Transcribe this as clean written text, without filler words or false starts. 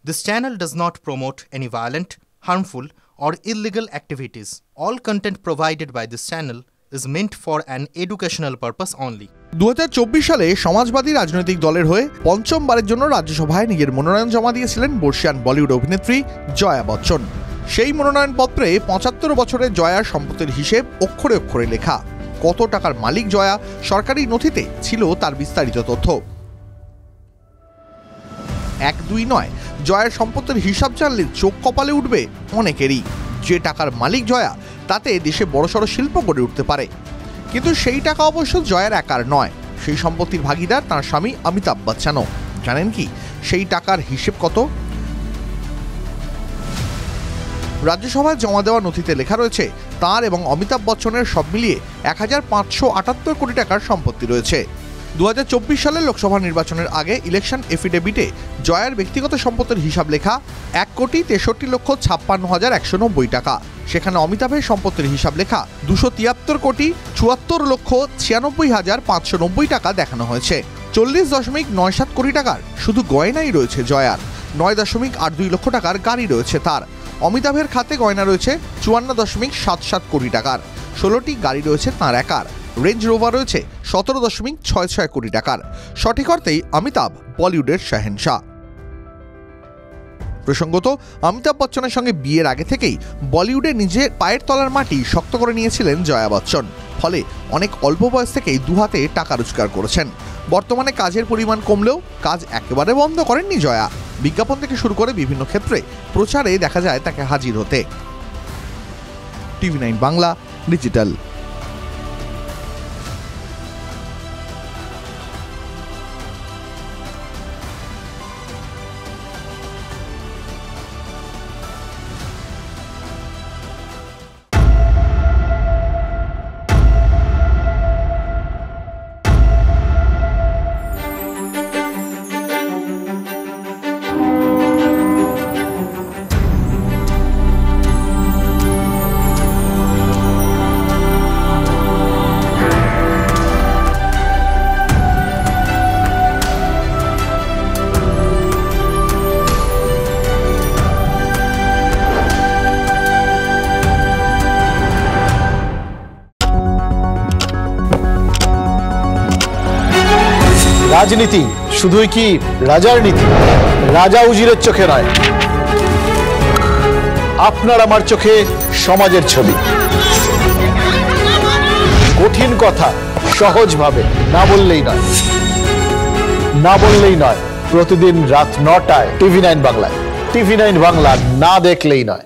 This channel does not promote any violent, harmful, or illegal activities. All content provided by this channel is meant for an educational purpose only. 2024 সালে সমাজবাদী রাজনৈতিক দলের হয়ে পঞ্চমবারের জন্য রাজ্যসভায় নিজের মনোনয়ন জমা দিয়েছিলেন বর্ষিয়ান বলিউড অভিনেত্রী জয়া বচ্চন। সেই মনোনয়নপত্রে 75 বছরের জয়ার সম্পত্তির হিসেব অক্ষরে অক্ষরে লেখা। কত টাকার মালিক জয়া, সরকারি নথিতে ছিল তার বিস্তারিত তথ্য। 1-2 নয়, জয়ার সম্পত্তির হিসাব জানলে চোখ কপালে উঠবে অনেকেরই। যে টাকার মালিক জয়া, তাতে দেশে বড়সড় শিল্প গড়ে উঠতে পারে। কিন্তু সেই টাকা অবশ্য জয়ার একার নয়, সেই সম্পত্তির ভাগিদার তার স্বামী অমিতাভ বচ্চনও। জানেন কি সেই টাকার হিসেব কত? রাজ্যসভায় জমা দেওয়া নথিতে লেখা রয়েছে তার এবং অমিতাভ বচ্চনের সব মিলিয়ে 1578 কোটি টাকার সম্পত্তি রয়েছে। 2024 সালের লোকসভা নির্বাচনের আগে ইলেকশন এফিডেভিটে জয়ার ব্যক্তিগত সম্পত্তির হিসাব লেখা 1,63,56,190 টাকা। সেখানে অমিতাভের সম্পত্তির হিসাব লেখা 273,74,96,590 টাকা দেখানো হয়েছে। 40.97 কোটি টাকার শুধু গয়নাই রয়েছে জয়ার। 9.82 লক্ষ টাকার গাড়ি রয়েছে তার। অমিতাভের খাতে গয়না রয়েছে 54.77 কোটি টাকার। 16টি গাড়ি রয়েছে তাঁর একার। রেঞ্জ রোভার রয়েছে 17.66 কোটি টাকার। সঠিক অর্থেই অমিতাভ বলিউডের শাহেনশাহ। প্রসঙ্গত, অমিতাভ বচ্চনের সঙ্গে বিয়ের আগে থেকেই বলিউডে নিজের পায়ের তলার মাটি শক্ত করে নিয়েছিলেন জয়া বচ্চন। ফলে অনেক অল্প বয়স থেকেই দুহাতে টাকা রোজগার করেছেন। বর্তমানে কাজের পরিমাণ কমলেও কাজ একেবারে বন্ধ করেননি জয়া। বিজ্ঞাপন থেকে শুরু করে বিভিন্ন ক্ষেত্রে প্রচারে দেখা যায় তাকে হাজির হতে। TV9 Bangla digital. রাজনীতি শুধুই কি রাজার নীতি? রাজা উজিরের চোখে নয়, আপনার আমার চোখে সমাজের ছবি। কঠিন কথা সহজভাবে না বললেই নয়। প্রতিদিন রাত 9টায় TV9 বাংলায়। TV9 বাংলা না দেখলেই নয়।